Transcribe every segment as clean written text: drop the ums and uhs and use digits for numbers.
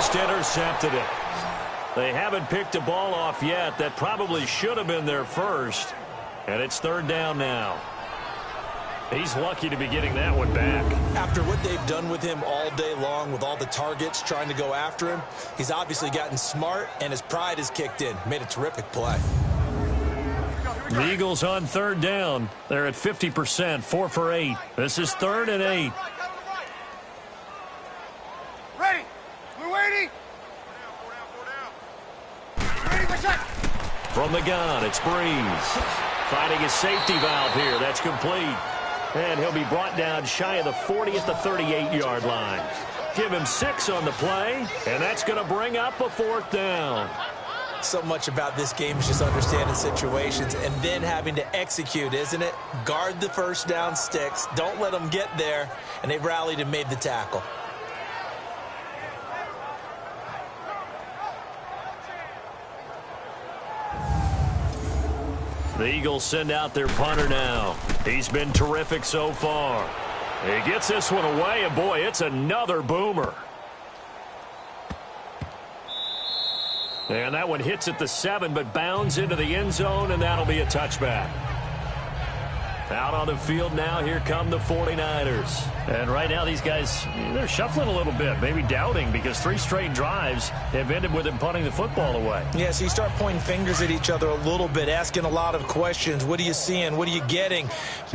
Just intercepted it. They haven't picked a ball off yet. That probably should have been their first. And it's third down now. He's lucky to be getting that one back. After what they've done with him all day long, with all the targets trying to go after him, he's obviously gotten smart, and his pride has kicked in. Made a terrific play. The Eagles on third down. They're at 50%, 4 for 8. This is 3rd and 8. Ready. We're waiting. From the gun, it's Breeze. Finding his safety valve here. That's complete. And he'll be brought down shy of the 40 at the 38-yard line. Give him 6 on the play, and that's going to bring up a 4th down. So much about this game is just understanding situations and then having to execute, isn't it? Guard the first down sticks. Don't let them get there. And they've rallied and made the tackle. The Eagles send out their punter now. He's been terrific so far. He gets this one away, and boy, it's another boomer. And that one hits at the 7, but bounds into the end zone, and that'll be a touchback. Out on the field now, here come the 49ers. And right now, these guys, they're shuffling a little bit, maybe doubting, because 3 straight drives have ended with them punting the football away. Yeah, so you start pointing fingers at each other a little bit, asking a lot of questions. What are you seeing? What are you getting?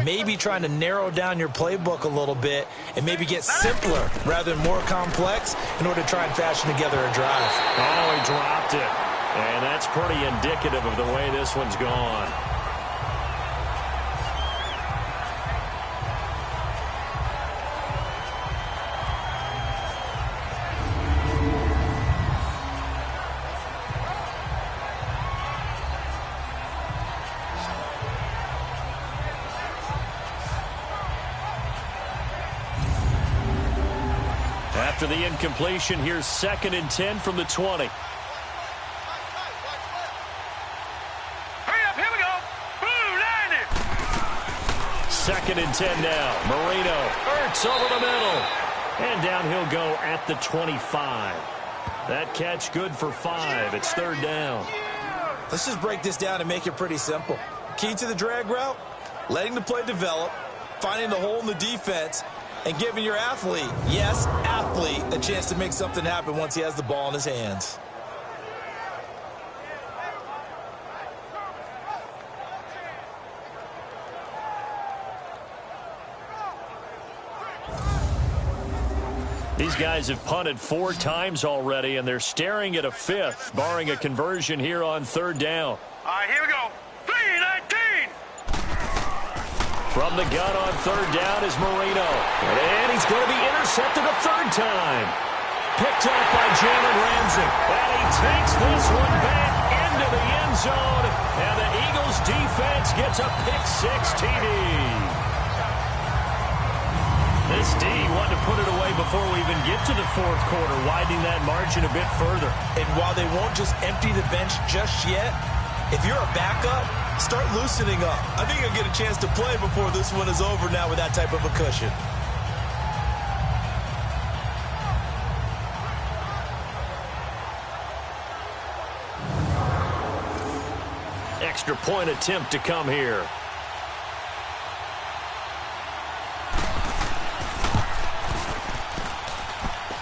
Maybe trying to narrow down your playbook a little bit and maybe get simpler rather than more complex in order to try and fashion together a drive. Oh, he dropped it. And that's pretty indicative of the way this one's gone. After the incompletion, here's 2nd and 10 from the 20. Hurry up, here we go. Boom, landed. 2nd and 10 now. Marino, Ertz over the middle. And down he'll go at the 25. That catch good for 5. It's 3rd down. Let's just break this down and make it pretty simple. Key to the drag route, letting the play develop, finding the hole in the defense, and giving your athlete, yes, athlete, a chance to make something happen once he has the ball in his hands. These guys have punted 4 times already, and they're staring at a 5th, barring a conversion here on 3rd down. All right, here we go. 3-19. From the gun on 3rd down is Marino. And he's going to be intercepted a 3rd time. Picked up by Jalen Ramsey. And he takes this one back into the end zone. And the Eagles defense gets a pick-6 TD. This D wanted to put it away before we even get to the 4th quarter, widening that margin a bit further. And while they won't just empty the bench just yet, if you're a backup, start loosening up. I think you'll get a chance to play before this one is over now with that type of a cushion. Extra point attempt to come here.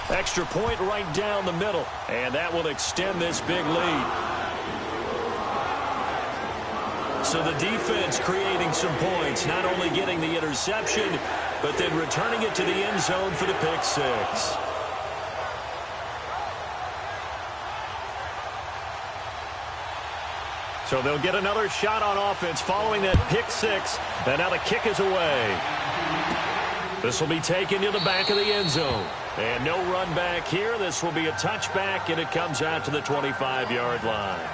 Extra point right down the middle. And that will extend this big lead. So the defense creating some points, not only getting the interception, but then returning it to the end zone for the pick-6. So they'll get another shot on offense following that pick-6, and now the kick is away. This will be taken to the back of the end zone. And no run back here. This will be a touchback, and it comes out to the 25-yard line.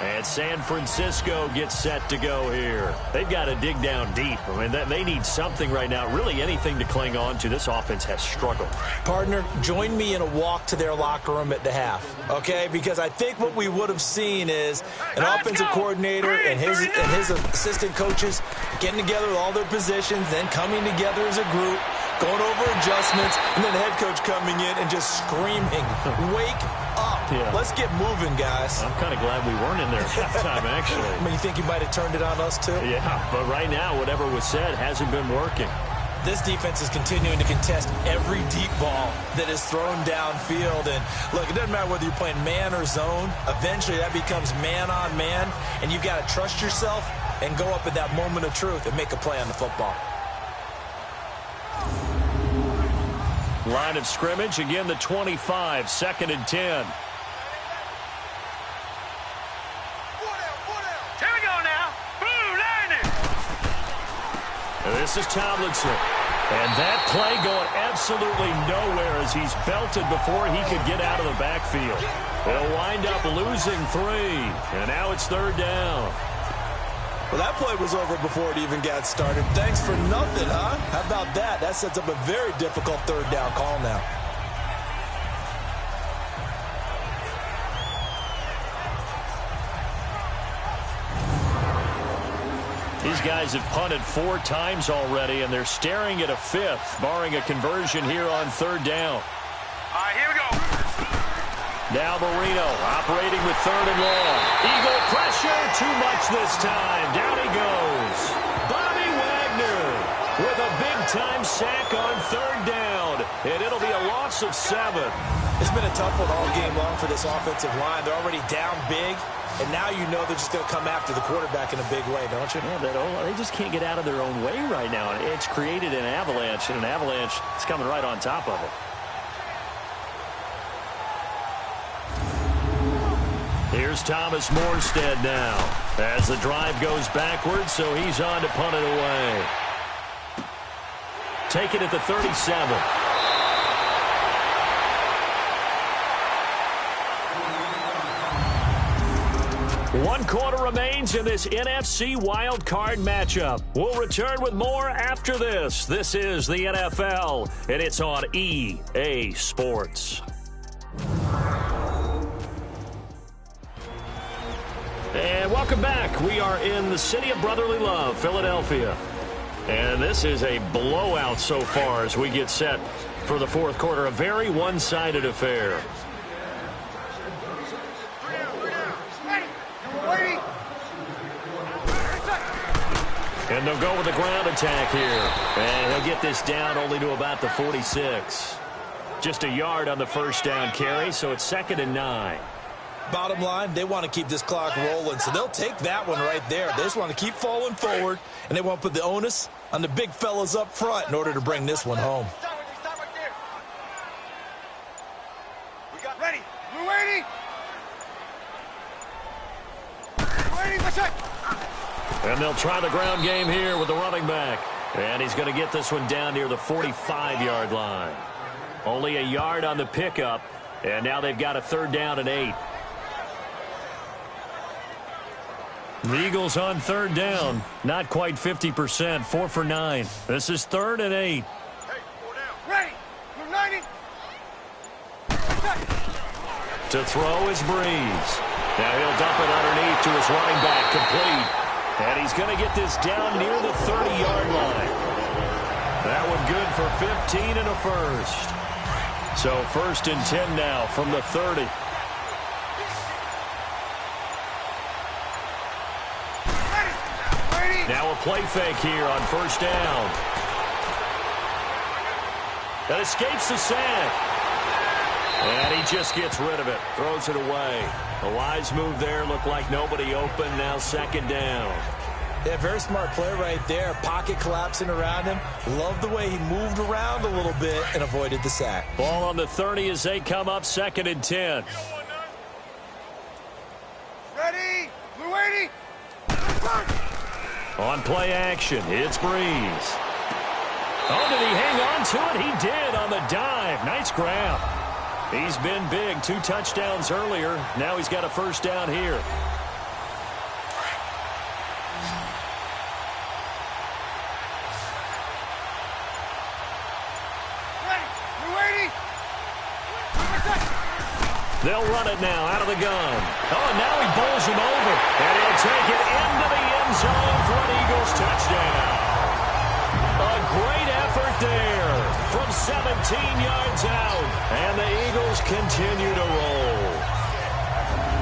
And San Francisco gets set to go here. They've got to dig down deep. I mean, they need something right now, really anything to cling on to. This offense has struggled. Partner, join me in a walk to their locker room at the half, okay? Because I think what we would have seen is an offensive coordinator and his assistant coaches getting together with all their positions, then coming together as a group, going over adjustments, and then the head coach coming in and just screaming, wake up. Yeah. Let's get moving, guys. I'm kind of glad we weren't in there at halftime, actually. I mean, you think he might have turned it on us, too? Yeah, but right now, whatever was said hasn't been working. This defense is continuing to contest every deep ball that is thrown downfield. And, look, it doesn't matter whether you're playing man or zone. Eventually, that becomes man on man, and you've got to trust yourself and go up at that moment of truth and make a play on the football. Line of scrimmage, again the 25, 2nd and 10. Here we go now. Blue line. And this is Tomlinson. And that play going absolutely nowhere as he's belted before he could get out of the backfield. They'll wind up losing 3. And now it's 3rd down. Well, that play was over before it even got started. Thanks for nothing, huh? How about that? That sets up a very difficult 3rd down call now. These guys have punted 4 times already, and they're staring at a 5th, barring a conversion here on 3rd down. All right, here we go. Now Marino operating with 3rd and long. Eagle pressure, too much this time. Down he goes. Bobby Wagner with a big-time sack on 3rd down. And it'll be a loss of 7. It's been a tough one all game long for this offensive line. They're already down big, and now you know they're just going to come after the quarterback in a big way, don't you? Yeah, they just can't get out of their own way right now. It's created an avalanche, and an avalanche is coming right on top of it. Here's Thomas Morstead now as the drive goes backwards, so he's on to punt it away. Take it at the 37. One quarter remains in this NFC wildcard matchup. We'll return with more after this. This is the NFL, and it's on EA Sports. And welcome back. We are in the city of brotherly love, Philadelphia. And this is a blowout so far as we get set for the 4th quarter. A very one-sided affair. And they'll go with the ground attack here. And he'll get this down only to about the 46. Just a yard on the 1st down carry, so it's 2nd and 9. Bottom line, they want to keep this clock rolling, so they'll take that one right there. They just want to keep falling forward, and they want to put the onus on the big fellas up front in order to bring this one home. Stop right there. We got ready. We're waiting. What's that? And they'll try the ground game here with the running back. And he's going to get this one down near the 45-yard line. Only a yard on the pickup, and now they've got a 3rd down and 8. The Eagles on 3rd down. Not quite 50%. 4 for 9. This is 3rd and 8. Hey, 4 down. Ready. We're 90. To throw is Breeze. Now he'll dump it underneath to his running back, complete. And he's going to get this down near the 30-yard line. That one good for 15 and a first. So 1st and 10 now from the 30. Now a play fake here on 1st down. That escapes the sack. And he just gets rid of it. Throws it away. A wise move there. Looked like nobody open. Now 2nd down. Yeah, very smart play right there. Pocket collapsing around him. Love the way he moved around a little bit and avoided the sack. Ball on the 30 as they come up 2nd and 10. Ready. We're waiting. On play action, it's Breeze. Oh, did he hang on to it? He did on the dive. Nice grab. He's been big. 2 touchdowns earlier. Now he's got a 1st down here. Ready. We're waiting. They'll run it now out of the gun. Oh, and now he bowls him over. And he'll take it into the end zone for an Eagles touchdown. A great effort there. 17 yards out, and the Eagles continue to roll.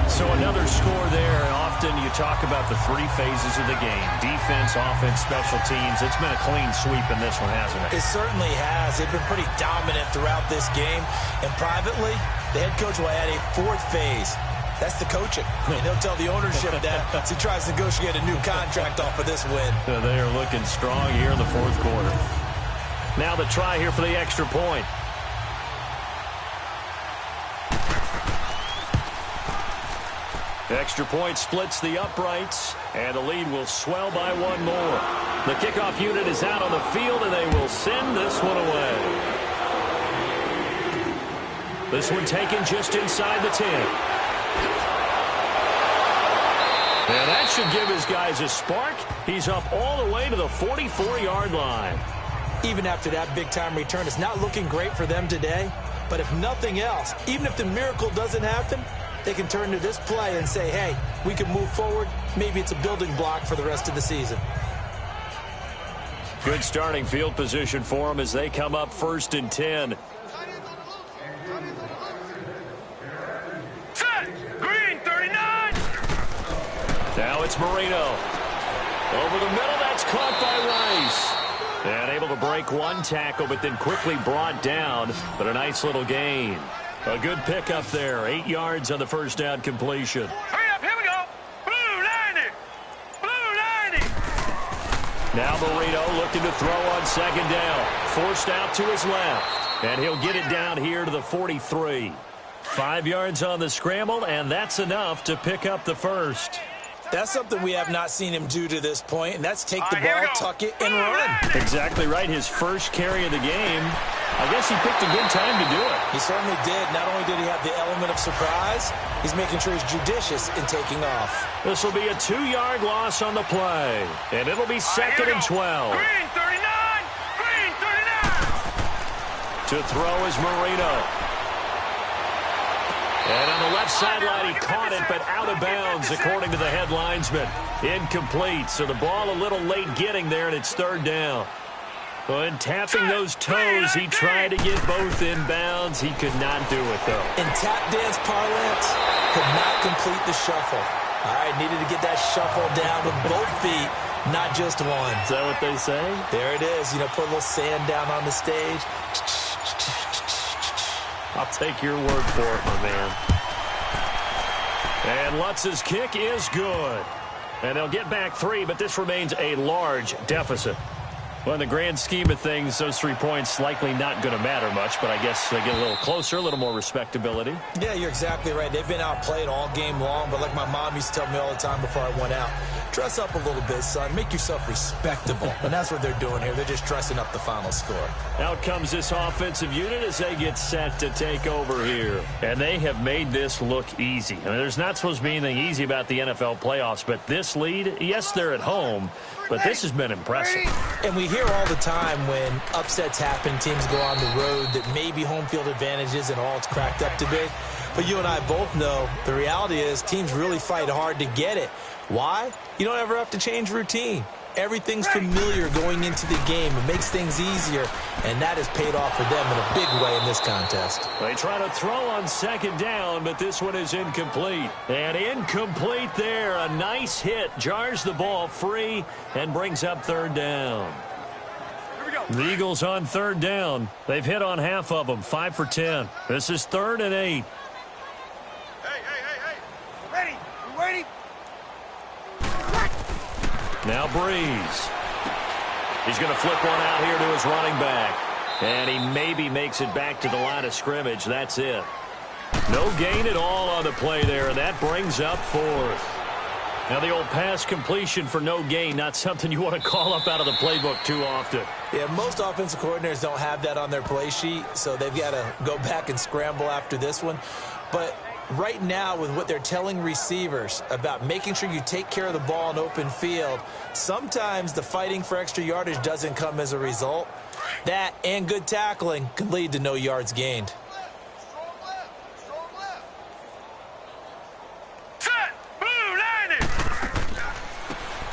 So another score there. Often you talk about the three phases of the game: defense, offense, special teams. It's been a clean sweep in this one, hasn't it? It certainly has. They've been pretty dominant throughout this game. And privately, the head coach will add a fourth phase. That's the coaching. And he'll tell the ownership that as he tries to negotiate a new contract off of this win. They are looking strong here in the fourth quarter. Now the try here for the extra point. Extra point splits the uprights, and the lead will swell by one more. The kickoff unit is out on the field, and they will send this one away. This one taken just inside the 10. And that should give his guys a spark. He's up all the way to the 44-yard line. Even after that big-time return, it's not looking great for them today. But if nothing else, even if the miracle doesn't happen, they can turn to this play and say, hey, we can move forward. Maybe it's a building block for the rest of the season. Good starting field position for them as they come up 1st and 10. Set. Green, 39. Now it's Marino. Over the middle, that's caught by Rice. And able to break one tackle, but then quickly brought down. But a nice little gain. A good pickup there. 8 yards on the first down completion. Hurry up, here we go. Blue 90. Blue 90. Now Marino looking to throw on second down. Forced out to his left. And he'll get it down here to the 43. 5 yards on the scramble, and that's enough to pick up the first. That's something we have not seen him do to this point, and that's take the ball, tuck it, and run. Exactly right. His first carry of the game. I guess he picked a good time to do it. He certainly did. Not only did he have the element of surprise, he's making sure he's judicious in taking off. This will be a 2-yard loss on the play, and it'll be 2nd and 12. Green, 39. Green, 39. To throw is Marino. And on the left sideline, he caught it, but out of bounds, according to the head linesman. Incomplete, so the ball a little late getting there, and it's 3rd down. And tapping those toes, he tried to get both in bounds. He could not do it, though. In tap dance parlance, could not complete the shuffle. All right, needed to get that shuffle down with both feet, not just one. Is that what they say? There it is. You know, put a little sand down on the stage. I'll take your word for it, my man. And Lutz's kick is good. And they'll get back 3, but this remains a large deficit. Well, in the grand scheme of things, those 3 points likely not going to matter much, but I guess they get a little closer, a little more respectability. Yeah, you're exactly right. They've been outplayed all game long, but like my mom used to tell me all the time before I went out, dress up a little bit, son. Make yourself respectable. And that's what they're doing here. They're just dressing up the final score. Out comes this offensive unit as they get set to take over here. And they have made this look easy. I mean, there's not supposed to be anything easy about the NFL playoffs, but this lead, yes, they're at home, but this has been impressive. And we hear all the time when upsets happen, teams go on the road, that maybe home field advantage isn't all it's cracked up to be. But you and I both know the reality is teams really fight hard to get it. Why? You don't ever have to change routine. Everything's familiar going into the game. It makes things easier, and that has paid off for them in a big way in this contest. They try to throw on second down, but this one is incomplete. And incomplete there. A nice hit. Jars the ball free and brings up 3rd down. Here we go. The Eagles on 3rd down. They've hit on half of them. 5 for 10. This is 3rd and 8. Hey. Ready. You ready? Now Breeze. He's going to flip one out here to his running back. And he maybe makes it back to the line of scrimmage. That's it. No gain at all on the play there, and that brings up 4th. Now the old pass completion for no gain, not something you want to call up out of the playbook too often. Yeah, most offensive coordinators don't have that on their play sheet, so they've got to go back and scramble after this one. But right now, with what they're telling receivers about making sure you take care of the ball in open field, sometimes the fighting for extra yardage doesn't come as a result. That and good tackling can lead to no yards gained. Set. Blue 90.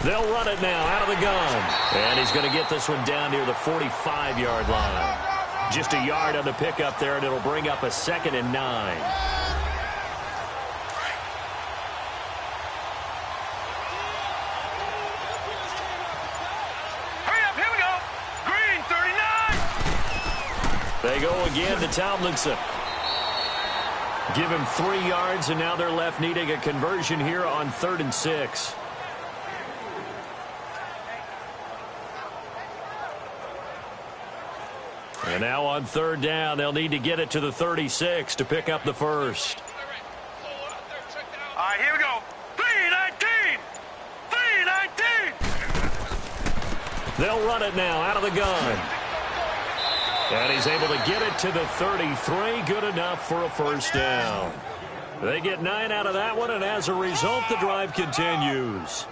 They'll run it now out of the gun. And he's going to get this one down near the 45-yard line. Just a yard on the pickup there, and it'll bring up a 2nd and 9. Hurry up, here we go. Green, 39. They go again to Tomlinson. Give him 3 yards, and now they're left needing a conversion here on 3rd and 6. And now on 3rd down, they'll need to get it to the 36 to pick up the first. All right, here we go. 319. 319. They'll run it now out of the gun. And he's able to get it to the 33. Good enough for a first down. They get 9 out of that one, and as a result, the drive continues.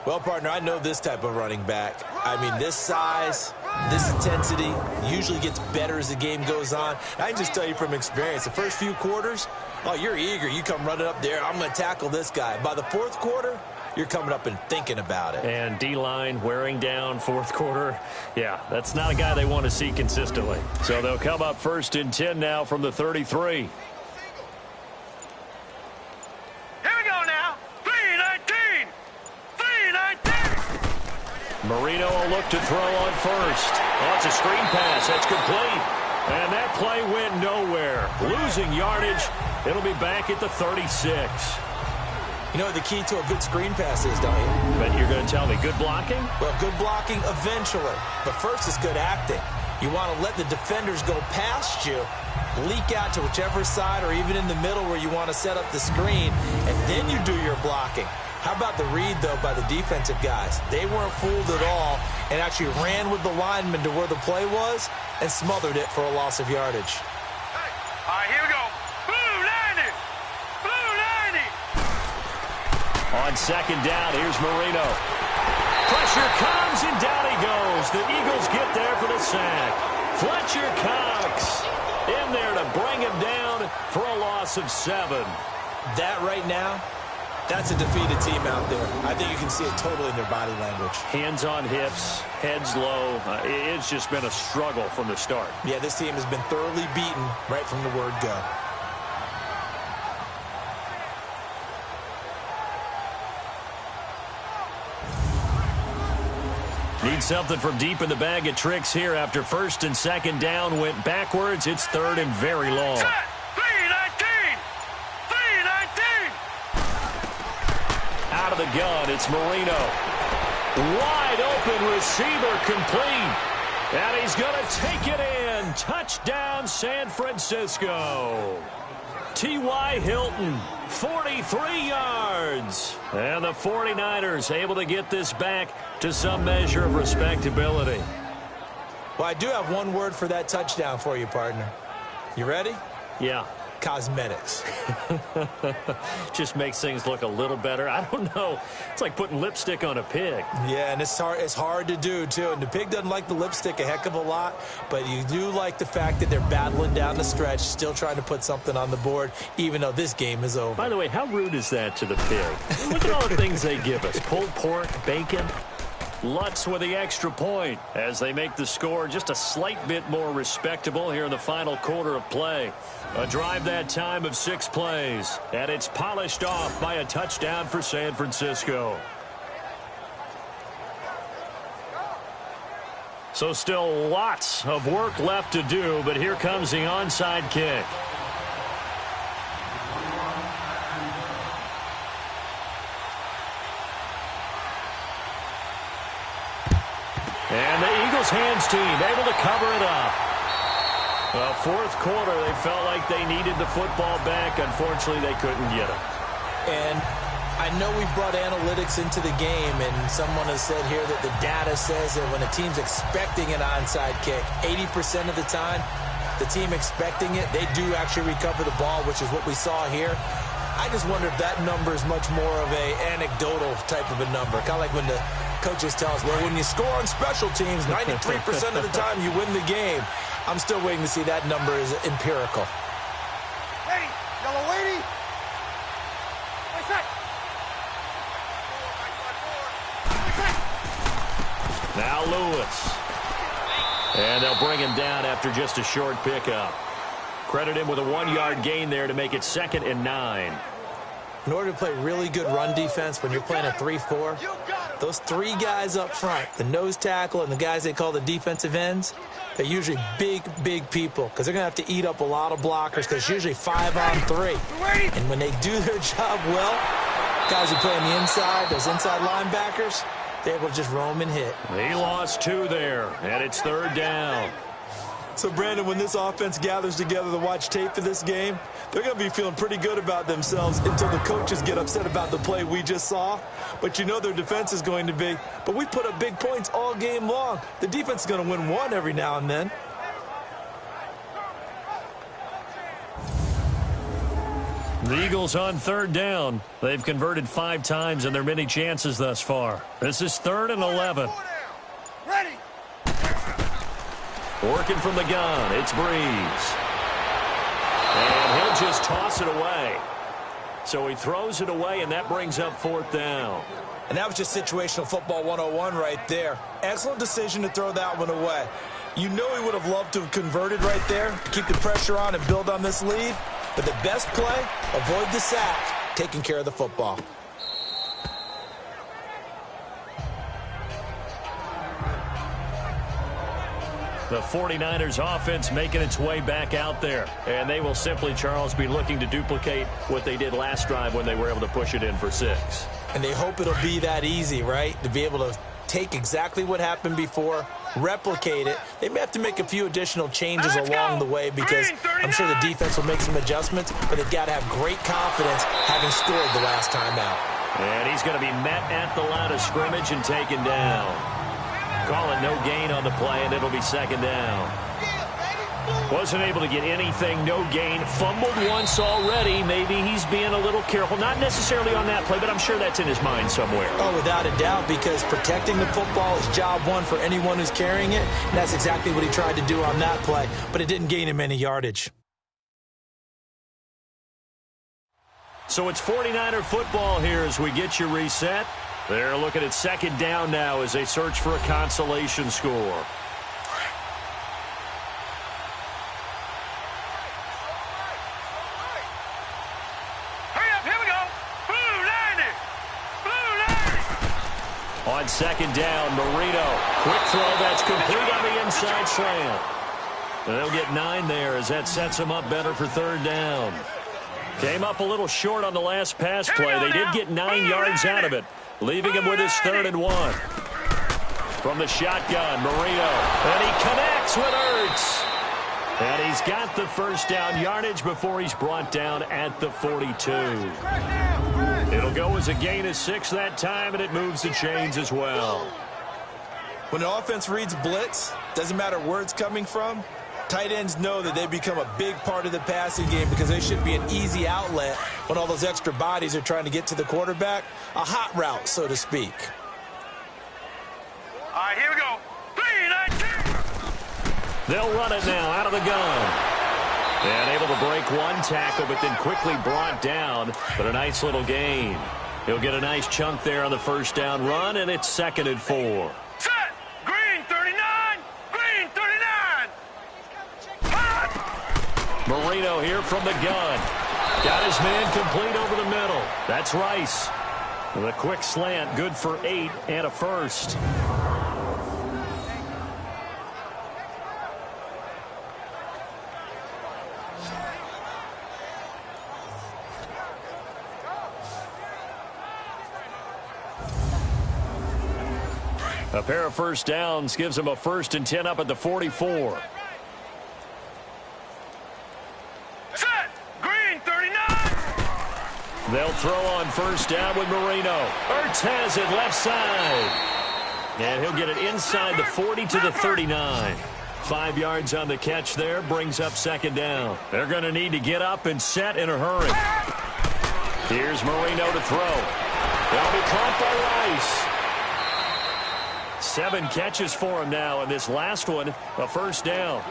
Well, partner, I know this type of running back. I mean, this size, this intensity usually gets better as the game goes on. I can just tell you from experience, the first few quarters, oh, you're eager. You come running up there, I'm going to tackle this guy. By the 4th quarter, you're coming up and thinking about it. And D-line wearing down 4th quarter. Yeah, that's not a guy they want to see consistently. So they'll come up 1st and 10 now from the 33. Here we go now. 319. 319. Marino will look to throw on first. Oh, it's a screen pass. That's complete. And that play went nowhere. Losing yardage. It'll be back at the 36. You know what the key to a good screen pass is, don't you? But you're going to tell me good blocking? Well, good blocking eventually. But first is good acting. You want to let the defenders go past you, leak out to whichever side or even in the middle where you want to set up the screen, and then you do your blocking. How about the read, though, by the defensive guys? They weren't fooled at all and actually ran with the lineman to where the play was and smothered it for a loss of yardage. All right, here we go. Blue 90. Blue 90. On 2nd down, here's Marino. Pressure comes, and down he goes. The Eagles get there for the sack. Fletcher Cox in there to bring him down for a loss of 7. That right now, that's a defeated team out there. I think you can see it totally in their body language. Hands on hips, heads low. It's just been a struggle from the start. Yeah, this team has been thoroughly beaten right from the word go. Need something from deep in the bag of tricks here after 1st and 2nd down went backwards. It's 3rd and very long. Set. 319. 319. Out of the gun, it's Marino. Wide open receiver complete. And he's going to take it in. Touchdown, San Francisco. T.Y. Hilton, 43 yards. And the 49ers able to get this back to some measure of respectability. Well, I do have one word for that touchdown for you, partner. You ready? Yeah. Cosmetics. Just makes things look a little better. I don't know. It's like putting lipstick on a pig. Yeah, and it's hard to do, too. And the pig doesn't like the lipstick a heck of a lot, but you do like the fact that they're battling down the stretch, still trying to put something on the board, even though this game is over. By the way, how rude is that to the pig? Look at all the things they give us. Pulled pork, bacon. Lutz with the extra point as they make the score just a slight bit more respectable here in the final quarter of play. A drive that time of 6 plays, and it's polished off by a touchdown for San Francisco. So still lots of work left to do, but here comes the onside kick. And the Eagles hands team able to cover it up. Well, 4th quarter, they felt like they needed the football back. Unfortunately, they couldn't get it. And I know we brought analytics into the game, and someone has said here that the data says that when a team's expecting an onside kick, 80% of the time, the team expecting it, they do actually recover the ball, which is what we saw here. I just wonder if that number is much more of a anecdotal type of a number. Kind of like when the coaches tell us, well, when you score on special teams, 93% of the time you win the game. I'm still waiting to see that number is empirical. Ready. Yellow lady. Now Lewis. And they'll bring him down after just a short pickup. Credit him with a 1-yard gain there to make it 2nd and 9. In order to play really good run defense when you're playing a 3-4, those 3 guys up front, the nose tackle and the guys they call the defensive ends, they're usually big, big people because they're going to have to eat up a lot of blockers because it's usually 5 on 3. And when they do their job well, guys who play on the inside, those inside linebackers, they're able to just roam and hit. He lost 2 there, and it's 3rd down. So, Brandon, when this offense gathers together to watch tape for this game, they're going to be feeling pretty good about themselves until the coaches get upset about the play we just saw. But you know their defense is going to be. But we put up big points all game long. The defense is going to win one every now and then. The Eagles on 3rd down. They've converted 5 times in their many chances thus far. This is 3rd and 11. Ready. Working from the gun, it's Breeze. And he'll just toss it away. So he throws it away, and that brings up 4th down. And that was just situational football 101 right there. Excellent decision to throw that one away. You know he would have loved to have converted right there, to keep the pressure on and build on this lead. But the best play, avoid the sack, taking care of the football. The 49ers offense making its way back out there. And they will simply, Charles, be looking to duplicate what they did last drive when they were able to push it in for 6. And they hope it'll be that easy, right? To be able to take exactly what happened before, replicate it. They may have to make a few additional changes along the way because I'm sure the defense will make some adjustments, but they've got to have great confidence having scored the last time out. And he's going to be met at the line of scrimmage and taken down. Calling no gain on the play, and it'll be 2nd down. Wasn't able to get anything, no gain. Fumbled once already. Maybe he's being a little careful. Not necessarily on that play, but I'm sure that's in his mind somewhere. Oh, without a doubt, because protecting the football is job one for anyone who's carrying it, and that's exactly what he tried to do on that play, but it didn't gain him any yardage. So it's 49er football here as we get you reset. They're looking at 2nd down now as they search for a consolation score. Hurry up, here we go. Blue 90. Blue 90. On 2nd down, Marino. Quick throw that's complete on the inside slant. And they'll get 9 there as that sets them up better for 3rd down. Came up a little short on the last pass play. They did get 9 yards out of it, leaving him with his 3rd and 1. From the shotgun, Marino. And he connects with Ertz. And he's got the 1st down yardage before he's brought down at the 42. It'll go as a gain of 6 that time, and it moves the chains as well. When the offense reads blitz, doesn't matter where it's coming from, tight ends know that they become a big part of the passing game because they should be an easy outlet when all those extra bodies are trying to get to the quarterback. A hot route, so to speak. All right, here we go. 3-19. They'll run it now out of the gun. And able to break one tackle, but then quickly brought down. But a nice little gain. He'll get a nice chunk there on the 1st down run, and it's 2nd and 4. Set. Green 39. Green 39. Hot. Marino here from the gun. Got his man complete over the middle. That's Rice. The quick slant, good for 8 and a 1st. A pair of 1st downs gives them a 1st and 10 up at the 44. Set. Green 39. They'll throw on 1st down with Marino. Ertz has it left side. And he'll get it inside the 40 to the 39. 5 yards on the catch there, brings up 2nd down. They're going to need to get up and set in a hurry. Here's Marino to throw. They'll be caught by Rice. 7 catches for him now, and this last one, a 1st down.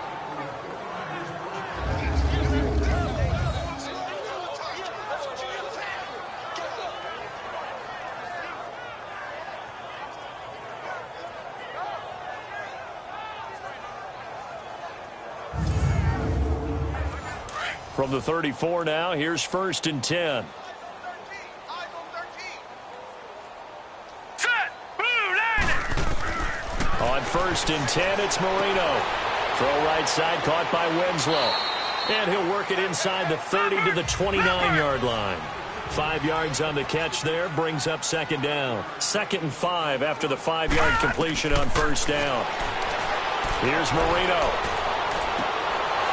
From the 34 now, here's 1st and 10. Set. Blue line. On 1st and 10, it's Marino. Throw right side, caught by Winslow. And he'll work it inside the 30 to the 29-yard line. 5 yards on the catch there, brings up 2nd down. 2nd and 5 after the 5-yard completion on 1st down. Here's Marino.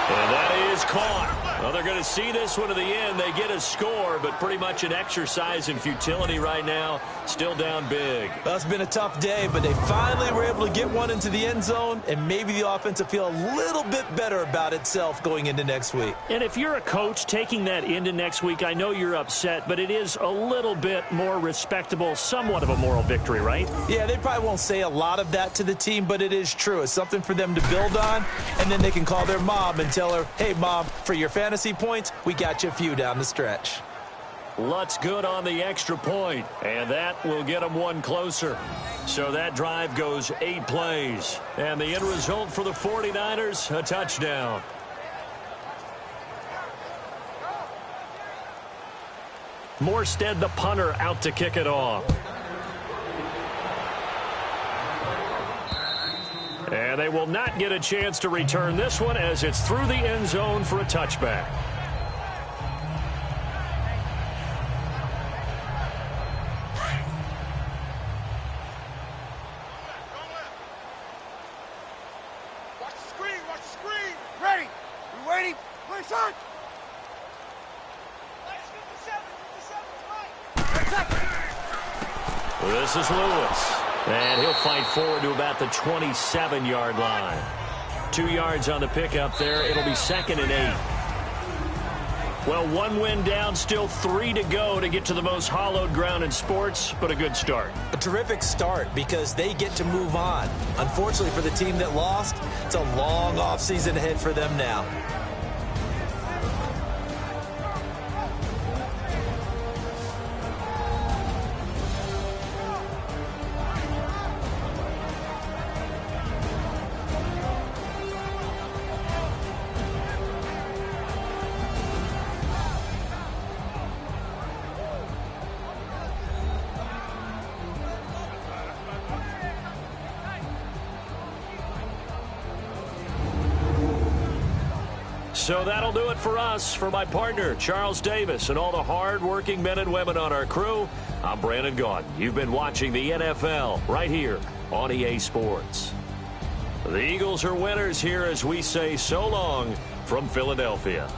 And that is caught. Well, they're going to see this one to the end. They get a score, but pretty much an exercise in futility right now. Still down big. Well, it's been a tough day, but they finally were able to get one into the end zone, and maybe the offense will feel a little bit better about itself going into next week. And if you're a coach taking that into next week, I know you're upset, but it is a little bit more respectable, somewhat of a moral victory, right? Yeah, they probably won't say a lot of that to the team, but it is true. It's something for them to build on, and then they can call their mom and tell her, hey, Mom, for your fantasy points, we got you a few down the stretch. Lutz good on the extra point, and that will get them one closer. So that drive goes 8 plays, and the end result for the 49ers, a touchdown. Morstead, the punter, out to kick it off. And they will not get a chance to return this one as it's through the end zone for a touchback. Watch the screen. Watch the screen. Ready. We waiting. Play shot. This is Lewis. And he'll fight forward to about the 27-yard line. 2 yards on the pickup there. It'll be 2nd and 8. Well, 1 win down, still 3 to go to get to the most hallowed ground in sports, but a good start. A terrific start because they get to move on. Unfortunately for the team that lost, it's a long offseason ahead for them now. So that'll do it for us. For my partner, Charles Davis, and all the hard-working men and women on our crew, I'm Brandon Gaudin. You've been watching the NFL right here on EA Sports. The Eagles are winners here as we say so long from Philadelphia.